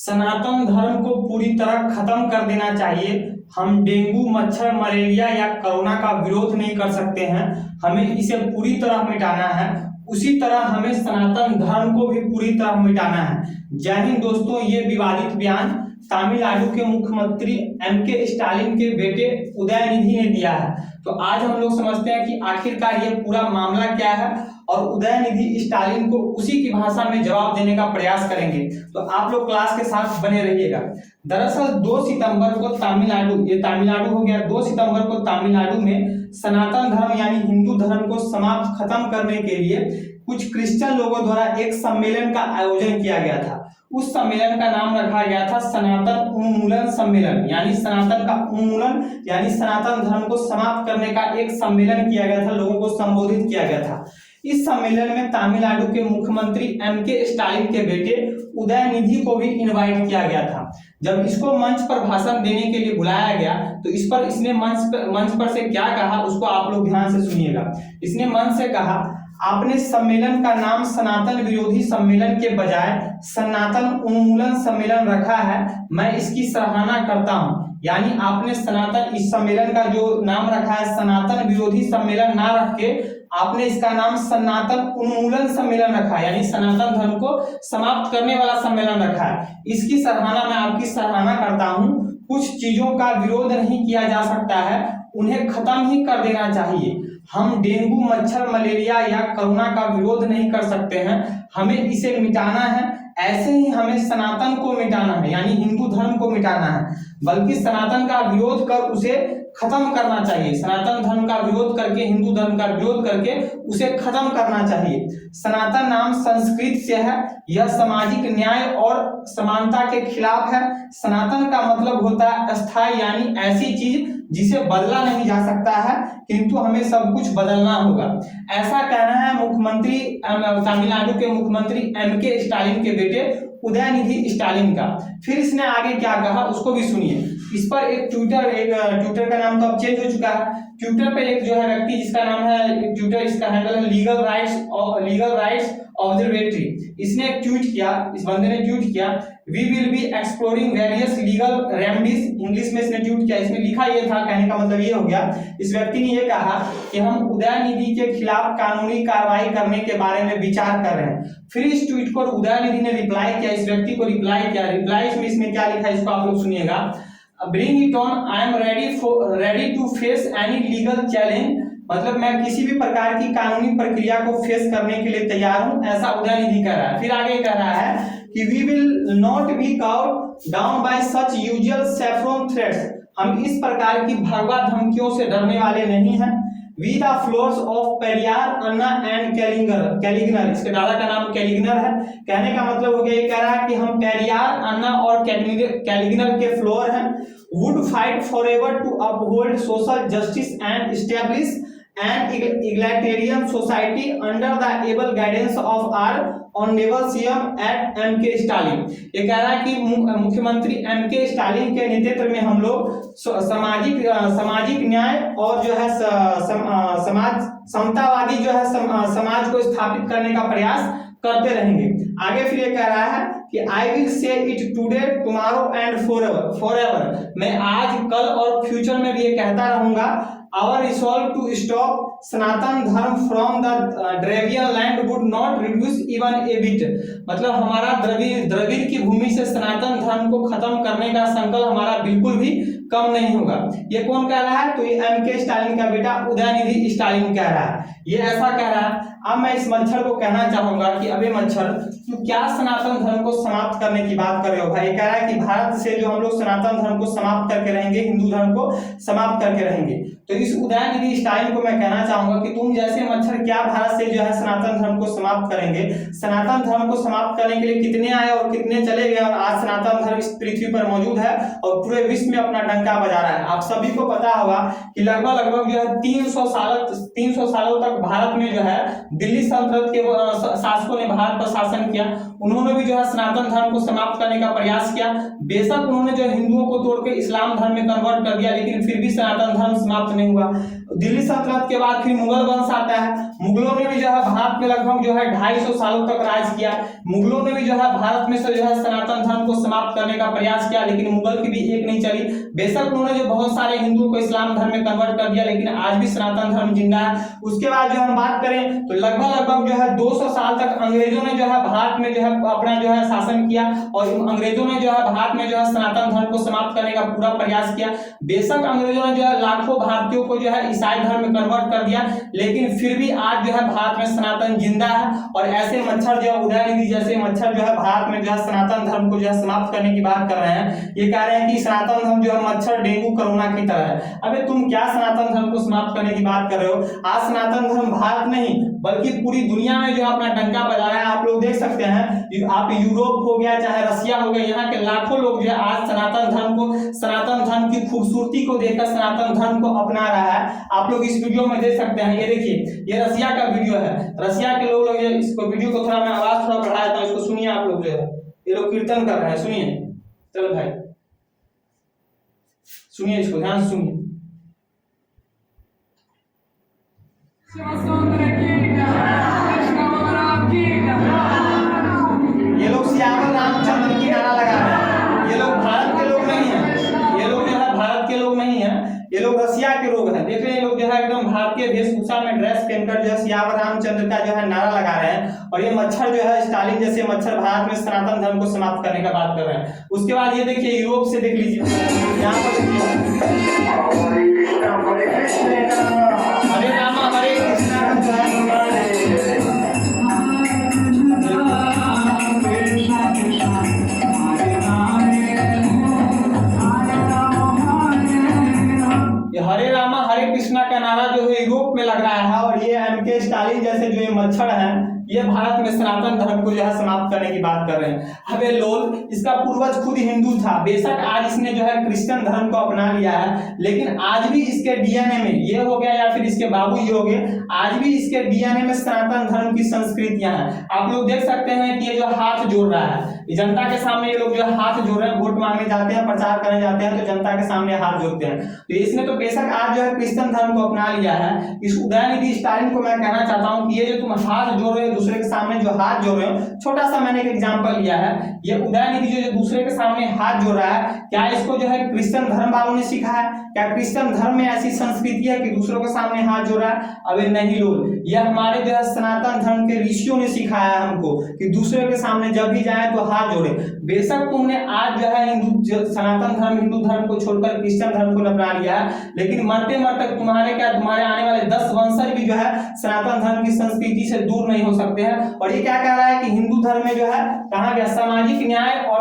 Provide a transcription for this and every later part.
सनातन धर्म को पूरी तरह खत्म कर देना चाहिए। हम डेंगू, मच्छर, मलेरिया या कोरोना का विरोध नहीं कर सकते हैं, हमें इसे पूरी तरह मिटाना है। उसी तरह हमें सनातन धर्म को भी पूरी तरह मिटाना है। जय हिंद दोस्तों, ये विवादित बयान तमिलनाडु के मुख्यमंत्री एमके स्टालिन के बेटे उदयनिधि ने दिया है। तो आज हम लोग समझते हैं कि आखिरकार ये पूरा मामला क्या है और उदयनिधि स्टालिन को उसी की भाषा में जवाब देने का प्रयास करेंगे। तो आप लोग क्लास के साथ बने रहिएगा। दरअसल 2 सितंबर को तमिलनाडु, ये तमिलनाडु हो गया, 2 सितंबर को तमिलनाडु में सनातन धर्म यानी हिंदू धर्म को समाप्त खत्म करने के लिए कुछ क्रिश्चियन लोगों द्वारा एक सम्मेलन का आयोजन किया गया था। उस सम्मेलन का नाम रखा गया था सनातन उन्मूलन सम्मेलन, यानी सनातन का उन्मूलन यानी सनातन धर्म को समाप्त करने का एक सम्मेलन किया गया था, लोगों को संबोधित किया गया था। इस सम्मेलन में तमिलनाडु के मुख्यमंत्री एमके स्टालिन के बेटे उदयनिधि को भी इनवाइट किया गया था। जब इसको मंच पर भाषण देने के लिए बुलाया गया तो इसने मंच पर से क्या कहा उसको आप लोग ध्यान से सुनिएगा। इसने मंच से कहा, आपने सम्मेलन का नाम सनातन विरोधी सम्मेलन के बजाय सनातन उन्मूलन सम्मेलन रखा है, मैं इसकी सराहना करता हूं। यानी आपने सनातन, इस सम्मेलन का जो नाम रखा है सनातन विरोधी सम्मेलन ना रख के आपने इसका नाम सनातन उन्मूलन सम्मेलन रखा है, यानी सनातन धर्म को समाप्त करने वाला सम्मेलन रखा है। इसकी सराहना, मैं आपकी सराहना करता हूं। कुछ चीजों का विरोध नहीं किया जा सकता है, उन्हें खत्म ही कर देना चाहिए। हम डेंगू, मच्छर, मलेरिया या कोरोना का विरोध नहीं कर सकते हैं, हमें इसे मिटाना है। ऐसे ही हमें सनातन को मिटाना है, यानी हिंदू धर्म को मिटाना है, बल्कि सनातन का विरोध कर उसे खत्म करना चाहिए। सनातन धर्म का विरोध करके, हिंदू धर्म का विरोध करके उसे खत्म करना चाहिए। सनातन नाम संस्कृत से है, यह सामाजिक न्याय और समानता के खिलाफ है। सनातन का मतलब होता है अस्थायी, यानी ऐसी चीज जिसे बदला नहीं जा सकता है, किंतु हमें सब कुछ बदलना होगा। ऐसा कहना है मुख्यमंत्री, तमिलनाडु के मुख्यमंत्री एमके स्टालिन के बेटे उदयनिधि स्टालिन का। फिर इसने आगे क्या कहा उसको भी सुनिए। इस पर एक ट्विटर का नाम तो अब चेंज हो चुका है। ट्विटर पे एक जो है व्यक्ति जिसका नाम है, ट्विटर इसका हैंडल है लीगल राइट्स ऑब्जर्वेटरी, इसने एक ट्वीट किया, इस बंदे ने ट्वीट किया, we will be exploring various legal remedies. English में इसने ट्वीट किया, इसमें लिखा ये था, कहने का मतलब ये हो गया, इस व्यक्ति ने ये कहा कि हम उदयनिधि के खिलाफ कानूनी कार्रवाई करने के बारे में विचार कर रहे हैं। फिर इस ट्वीट को उदयनिधि ने रिप्लाई किया, इस व्यक्ति को रिप्लाई किया। रिप्लाई में इसमें क्या लिखा है इसको आप लोग सुनिएगा। Bring it on, I am ready to face any legal challenge, मतलब मैं किसी भी प्रकार की कानूनी प्रक्रिया को फेस करने के लिए तैयार हूं, ऐसा उदयनिधि कह रहा है। फिर आगे कह रहा है कि we will not be cowed down by such usual saffron threats, हम इस प्रकार की भगवा धमकियों से डरने वाले नहीं हैं। We the floors of Periyar, Anna and Kalaignar, इसके दादा का नाम कैलिग्नर है। कहने का मतलब हो गया, ये कह रहा है कि हम पेरियार, अन्ना और कैलिग्नर के फ्लोर हैं। Would fight forever to uphold social justice and establish and egalitarian society under the able guidance of our honourable CM at MK Stalin. ये कह रहा है कि मुख्यमंत्री एमके स्टालिन के नेतृत्व में हम लोग सामाजिक न्याय और जो है समाज समतावादी जो है समाज को स्थापित करने का प्रयास करते रहेंगे। आगे फिर ये कह रहा है कि I will say it today, tomorrow and forever, मैं आज, कल और फ्यूचर में भी ये कहता रहूंगा। Our resolve to stop सनातन धर्म from the Dravidian land would not reduce even a bit, मतलब हमारा द्रविड़ की भूमि से सनातन धर्म को खत्म करने का संकल्प हमारा बिल्कुल भी कम नहीं होगा। ये कौन कह रहा है? तो ये एमके स्टालिन का बेटा उदयनिधि स्टालिन कह रहा है, ये ऐसा कह रहा है। अब मैं इस मच्छर को कहना चाहूंगा कि अबे मच्छर, तू क्या सनातन धर्म को समाप्त करने की बात कर रहे हो भाई? कह रहा है कि भारत से जो हम लोग सनातन धर्म को समाप्त करके रहेंगे, हिंदू धर्म को समाप्त करके रहेंगे। तो इस उदयनिधि स्टालिन को मैं कहना चाहूंगा कि तुम जैसे मच्छर क्या भारत से जो है सनातन धर्म को समाप्त करेंगे? सनातन धर्म को समाप्त करने के लिए कितने आए और कितने चले गए, और आज सनातन धर्म इस पृथ्वी पर मौजूद है और पूरे विश्व में अपना डंका बजा रहा है। आप सभी को पता होगा कि लगभग जो है 300 सालों तक भारत में जो है दिल्ली सल्तनत के शासकों ने भारत पर शासन किया। उन्होंने भी जो है सनातन धर्म को समाप्त करने का प्रयास किया। बेशक उन्होंने जो हिंदुओं को तोड़ के इस्लाम धर्म में कन्वर्ट कर दिया, लेकिन फिर भी सनातन धर्म समाप्त नहीं हुआ। दिल्ली सल्तनत के बाद फिर मुगल वंश आता है। मुगलों ने भी जो है भारत में लगभग जो है 250 सालों तक राज किया। मुगलों ने भी जो है भारत में से जो है सनातन धर्म को समाप्त करने का प्रयास किया, लेकिन मुगल की भी एक नहीं चली। बेशक उन्होंने जो बहुत सारे हिंदुओं को इस्लाम धर्म में कन्वर्ट कर दिया, लेकिन आज भी सनातन धर्म जिंदा है। उसके बाद जो हम बात करें तो लगभग जो है 200 साल तक अंग्रेजों ने जो है भारत में जो है अपना जो है शासन किया, और अंग्रेजों ने जो है भारत में जो है सनातन धर्म को समाप्त करने का पूरा प्रयास किया। बेशक अंग्रेजों ने जो है लाखों भारतीयों को जो है ईसाई धर्म में कन्वर्ट कर दिया, लेकिन फिर भी आज जो है भारत में सनातन जिंदा है। और ऐसे मच्छर जो है उदयनिधि जैसे मच्छर जो है भारत में जो है सनातन धर्म को जो है समाप्त करने की बात कर रहे हैं। ये कह रहे हैं कि सनातन धर्म जो है मच्छर डेंगू कोरोना की तरह है। अबे तुम क्या सनातन धर्म को समाप्त करने की बात कर रहे हो? आज सनातन धर्म भारत नहीं बल्कि पूरी दुनिया में जो अपना डंका बजा रहा है। आप लोग देख सकते हैं, आप यूरोप हो गया चाहे रसिया हो गया, यहाँ के लाखों लोग जो है आज सनातन धर्म की खूबसूरती को देखकर सनातन धर्म को अपना रहा है। आप लोग इस वीडियो में देख सकते हैं, ये देखिए ये रसिया का वीडियो है। रसिया के लोग इसको वीडियो को थोड़ा मैं आवाज थोड़ा बढ़ा देता हूँ, इसको सुनिए। आप लोग जो है ये लोग कीर्तन कर रहे हैं, सुनिए। चलो भाई सुनिए, इसको ध्यान से सुनिए। ये लोग सियावर रामचंद्र की नारा लगा रहे हैं। ये लोग भारत के लोग नहीं है, ये लोग जो है भारत के लोग नहीं है, ये लोग रसिया के लोग हैं। देख रहे हैं, ये लोग जो है एकदम भारतीय वेशभूषा में ड्रेस पहनकर जो है सियावर रामचंद्र का जो है नारा लगा रहे हैं। और ये मच्छर जो है स्टालिन जैसे मच्छर भारत में सनातन धर्म को समाप्त करने का बात कर रहे हैं। उसके बाद ये देखिए यूरोप से देख लीजिए, यहाँ पर हरे रामा हरे कृष्णा जो है हरे रामा हरे कृष्णा का नारा जो है यूरोप में लग रहा है। और ये एमके स्टालिन जैसे जो ये मच्छर हैं, ये भारत में सनातन धर्म को जो है समाप्त करने की बात कर रहे हैं। अबे लोग, इसका पूर्वज खुद हिंदू था। बेशक आज इसने जो है क्रिश्चियन धर्म को अपना लिया है, लेकिन आज भी इसके डीएनए में ये हो गया या फिर इसके बाबू ये हो गए, आज भी इसके डीएनए में सनातन धर्म की संस्कृतियां हैं। आप लोग देख सकते हैं कि ये जो हाथ जोड़ रहा है, जनता के सामने ये लोग जो हाथ जोड़ रहे हैं, वोट मांगने जाते हैं, प्रचार करने जाते हैं तो जनता के सामने हाथ जोड़ते हैं। तो इसने तो बेशक आज जो है क्रिश्चियन धर्म को अपना लिया है। इस उदयनिधि स्टालिन को मैं कहना चाहता हूँ कि ये जो तुम हाथ जोड़ रहे हो दूसरे के सामने, जो हाथ जोड़ रहे हो, छोटा सा मैंने एक एग्जांपल लिया है, ये उदयनिधि जो दूसरे के सामने हाथ जोड़ रहा है, क्या इसको जो है क्रिश्चियन धर्म वालों ने सिखाया? क्या क्रिश्चियन धर्म में ऐसी संस्कृति है कि दूसरों के सामने हाथ जोड़ रहा है? अबे नहीं लोग, ये हमारे जो है सनातन धर्म के ऋषियों ने सिखाया है हमको कि दूसरे के सामने जब भी जाए तो हाथ जोड़े। बेशक तुमने आज जो है सनातन धर्म हिंदू धर्म को छोड़कर क्रिश्चियन धर्म को अपना लिया है, लेकिन मरते मरते तुम्हारे आने वाले 10 वंशज भी जो है सनातन धर्म की संस्कृति से दूर नहीं हो सकते हैं। और ये क्या कह रहा है कि हिंदू धर्म में जो है कहा गया सामाजिक न्याय और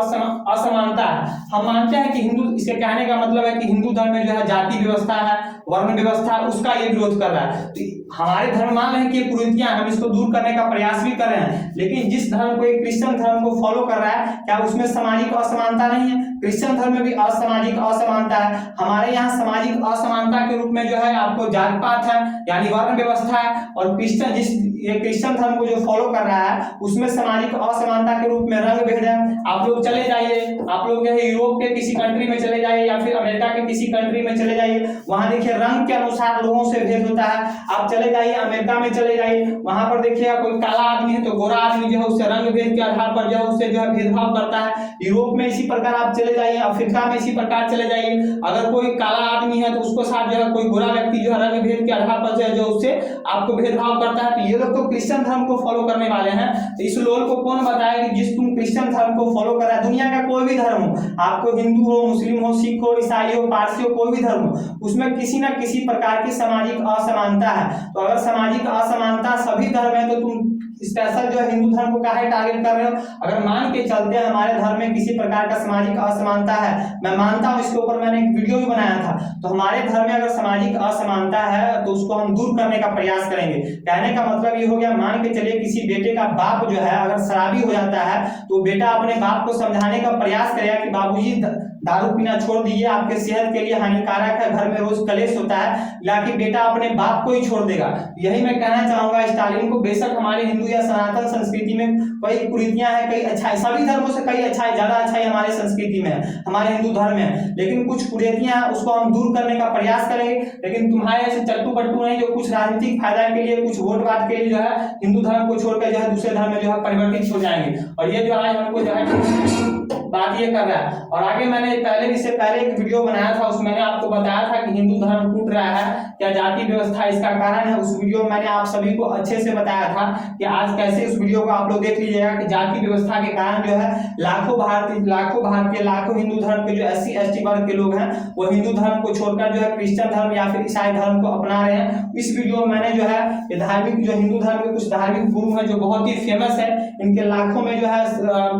असमानता है। हम मानते हैं कि हिंदू, इसके कहने का मतलब है कि हिंदू धर्म में जो है जाति व्यवस्था है, वर्ण व्यवस्था, उसका ये विरोध कर रहा है। तो हमारे धर्म मान रहे हैं कि कुरीतियां, हम इसको दूर करने का प्रयास भी कर रहे हैं, लेकिन जिस धर्म को एक क्रिश्चियन धर्म को फॉलो कर रहा है, क्या उसमें सामाजिक असमानता नहीं है? क्रिश्चियन धर्म में भी असामाजिक असमानता है। हमारे यहाँ सामाजिक असमानता के रूप में जो है आपको जात पात है यानी वर्ण व्यवस्था है, और क्रिश्चियन धर्म को जो फॉलो कर रहा है उसमें सामाजिक असमानता के रूप में रंग भेद है। आप लोग चले जाइए, आप लोग जो है यूरोप के किसी कंट्री में चले जाइए या फिर अमेरिका के किसी कंट्री में चले जाइए, वहां देखिए रंग के अनुसार लोगों से भेद होता है। आप चले जाइए अमेरिका में चले जाइए, वहां पर देखिएगा कोई काला आदमी है तो गोरा आदमी जो है उससे रंग भेद के आधार पर जो है उससे जो है भेदभाव करता है। यूरोप में इसी प्रकार आप चले जाइए, अफ्रीका में इसी प्रकार चले जाइए, अगर कोई काला आदमी है तो उसको साथ जो है कोई गोरा व्यक्ति जो है रंग भेद के आधार पर जो उससे आपको भेदभाव करता है। तो ये लोग तो क्रिश्चियन धर्म को फॉलो करने वाले हैं। तो इस लोग को कौन बताया कि जिस तुम क्रिश्चियन धर्म को फॉलो कर रहा है, दुनिया का कोई भी धर्म हो, आपको हिंदू हो, मुस्लिम हो, सिख हो, ईसाई हो, पारसी हो, कोई भी धर्म हो, उसमें किसी न किसी प्रकार की सामाजिक असमानता है। तो अगर सामाजिक असमानता सभी धर्म है तो तुम स्पेशल जो है हिंदू धर्म को काहे टारगेट कर रहे हो? अगर मान के चलते हैं हमारे धर्म में किसी प्रकार का सामाजिक असमानता है, मैं मानता हूं, इसके ऊपर मैंने एक वीडियो भी बनाया था, तो हमारे धर्म में अगर सामाजिक असमानता है तो उसको हम दूर करने का प्रयास करेंगे। कहने का मतलब ये हो गया, मान के चलिए किसी बेटे का बाप जो है अगर शराबी हो जाता है तो बेटा अपने बाप को समझाने का प्रयास करेगा कि बाबूजी दारू पीना छोड़ दीजिए, आपके सेहत के लिए हानिकारक है, घर में रोज कलेश होता है, लाकि बेटा अपने बाप को ही छोड़ देगा। यही मैं कहना चाहूंगा स्टालिन को। बेशक हमारे हिंदू हिंदू या सनातन संस्कृति में कई कुरीतियां हैं, कई अच्छाई, सभी धर्मों से कई अच्छाई, ज्यादा अच्छाई हमारे संस्कृति में है, हमारे हिंदू धर्म में है, लेकिन कुछ कुरीतियां हैं उसको हम दूर करने का प्रयास करेंगे। लेकिन तुम्हारे ऐसे चट्टू बट्टू नहीं जो कुछ राजनीतिक फायदा के लिए, कुछ वोट बात के लिए जो है हिंदू धर्म को छोड़कर जो है दूसरे धर्म में जो है परिवर्तित हो जाएंगे। और ये जो आज हमको जो है बात ये कर रहा है। और आगे मैंने इससे पहले एक वीडियो बनाया था, उसमें मैंने आपको बताया था कि हिंदू धर्म टूट रहा है, क्या जाति व्यवस्था इसका कारण है। उस वीडियो में मैंने आप सभी को अच्छे से बताया था कि आज कैसे उस वीडियो को आप लोग देख लीजिएगा कि जाति व्यवस्था के कारण जो है लाखों भारतीय लाखों हिंदू धर्म के जो SC ST वर्ग के लोग हैं वो हिंदू धर्म को छोड़कर जो है क्रिश्चियन धर्म या फिर ईसाई धर्म को अपना रहे हैं। इस वीडियो में मैंने जो है ये धार्मिक जो हिंदू धर्म के कुछ धार्मिक गुरु हैं जो बहुत ही फेमस है, इनके लाखों में जो है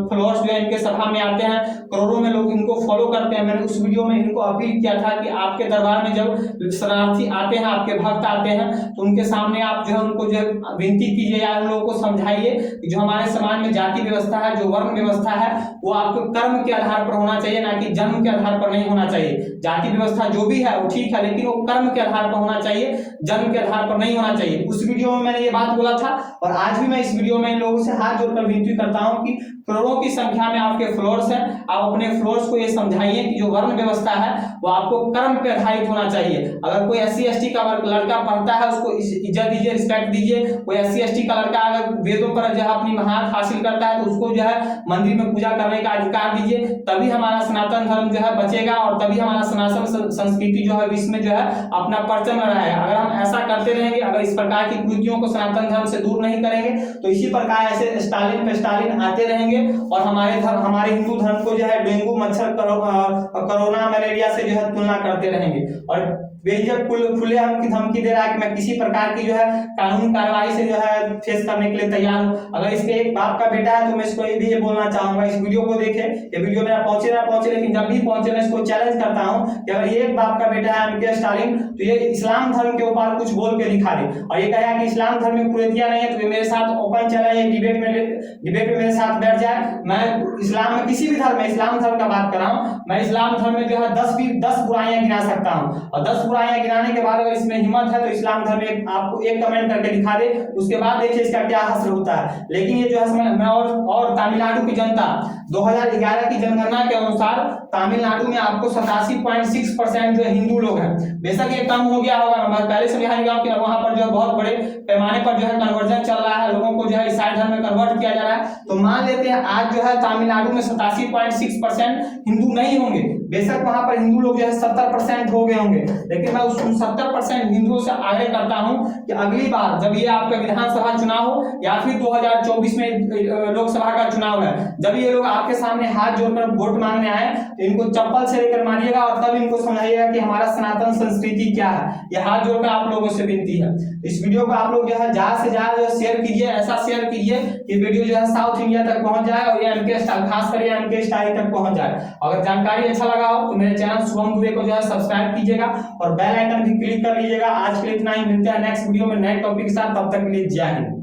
फॉलोअर्स जो है इनके सभा में आते हैं, करोड़ों में लोग इनको फॉलो करते हैं। मैंने उस वीडियो में इनको अपील किया था कि आपके दरबार में जब शरणार्थी आते हैं, आपके भक्त आते हैं, तो उनके सामने आप जो है उनको जो विनती कीजिए या उन लोगों को समझाइए कि जो हमारे समाज में जाति व्यवस्था है, जो वर्ण व्यवस्था है, वो आपको कर्म के आधार पर होना चाहिए, ना कि जन्म के आधार पर नहीं होना चाहिए। जाति व्यवस्था जो भी है वो ठीक है, लेकिन वो कर्म के आधार पर होना चाहिए, जन्म के आधार पर नहीं होना चाहिए। उस वीडियो में मैंने ये बात बोला था और आज भी मैं इस वीडियो में इन लोगों से हाथ जोड़कर विनती करता हूं कि करोड़ों की संख्या में आपके फॉलोअर्स हैं, आप अपने फॉलोअर्स को ये समझाइए कि जो वर्ण व्यवस्था है वो आपको कर्म पे आधारित होना चाहिए। अगर कोई SC ST का लड़का पढ़ता है उसको इज्जत दीजिए, रिस्पेक्ट दीजिए। कोई SC ST का लड़का अगर वेदों पर जो है अपनी महारत हासिल करता है तो उसको जो है मंदिर में पूजा करने का अधिकार दीजिए, तभी हमारा सनातन धर्म जो है बचेगा और तभी हमारा सनातन संस्कृति जो है विश्व में जो है अपना परचम लहराएगा। अगर हम ऐसा करते रहेंगे, अगर इस प्रकार की कुरीतियों को सनातन धर्म से दूर नहीं करेंगे तो इसी प्रकार ऐसे स्टालिन पे स्टालिन आते रहेंगे और हमारे हिंदू धर्म को जो है डेंगू, मच्छर, कोरोना, मलेरिया से जो है तुलना करते रहेंगे। और बेझिझक खुले हम धमकी दे रहा है कि मैं किसी प्रकार की जो है कानूनी कार्रवाई से जो है फेस करने के लिए तैयार हूं। अगर इसके एक बाप का बेटा है तो मैं इसको ये भी बोलना चाहूंगा, इस वीडियो को देखे, ये वीडियो मेरा पहुंचे ना पहुंचे, लेकिन जब भी पहुंचे मैं इसको चैलेंज करता हूं कि अगर ये एक बाप का बेटा है MK स्टालिन तो ये इस्लाम धर्म के ऊपर कुछ बोल के दिखा दे और ये कहा कि इस्लाम धर्म में कुरीतियां नहीं है तो ये मेरे साथ ओपन चला, ये डिबेट में मेरे साथ बैठ जाए। मैं इस्लाम में किसी भी धर्म में, इस्लाम धर्म का बात कर रहा हूं, मैं इस्लाम धर्म में जो है 10 बुराइयां गिना सकता हूं और 10 बुराइयां गिनाने के बाद अगर इसमें हिम्मत है तो इस्लाम धर्म में आपको एक कमेंट करके दिखा दे, उसके बाद देखिए इसका क्या हश्र होता है। लेकिन ये जो है मैं और तमिलनाडु की जनता 2011 की जनगणना के अनुसार तमिलनाडु में आपको 87.6% जो हिंदू लोग हैं। बेशक ये कम हो गया होगा, मैं पहले समझा दिया कि वहां पर जो है बहुत बड़े पैमाने पर जो है कन्वर्जन चल रहा है, लोगों को जो है ईसाई धर्म में कन्वर्ट किया जा रहा है। तो मान लेते हैं आज जो है तमिलनाडु में 87.6% हिंदू नहीं होंगे, बेशक वहां पर हिंदू लोग जो है 70% हो गए होंगे, लेकिन मैं उस 70% हिंदुओं से आग्रह करता हूं कि अगली बार जब ये आपका विधानसभा चुनाव हो या फिर 2024 में लोकसभा का चुनाव है, जब ये लोग आपके सामने हाथ जोड़कर वोट मांगने आए तो इनको चप्पल से लेकर मारिएगा और तब इनको समझाइएगा कि हमारा सनातन संस्कृति क्या है। ये हाथ जोड़कर आप लोगों से विनती है। इस वीडियो को आप लोग जो है ज्यादा से ज्यादा शेयर कीजिए, ऐसा शेयर कीजिए कि वीडियो जो है साउथ इंडिया तक पहुंच जाए और ये MK स्टाइल, खास कर MK स्टाइल तक पहुंच जाए। अगर जानकारी अच्छा लगा हो तो मेरे चैनल शुभम दुबे को जो है सब्सक्राइब कीजिएगा और बेल आइकन भी क्लिक कर लीजिएगा। आज के लिए इतना ही, मिलते हैं नेक्स्ट वीडियो में नए टॉपिक के साथ, तब तक के लिए जय हिंद।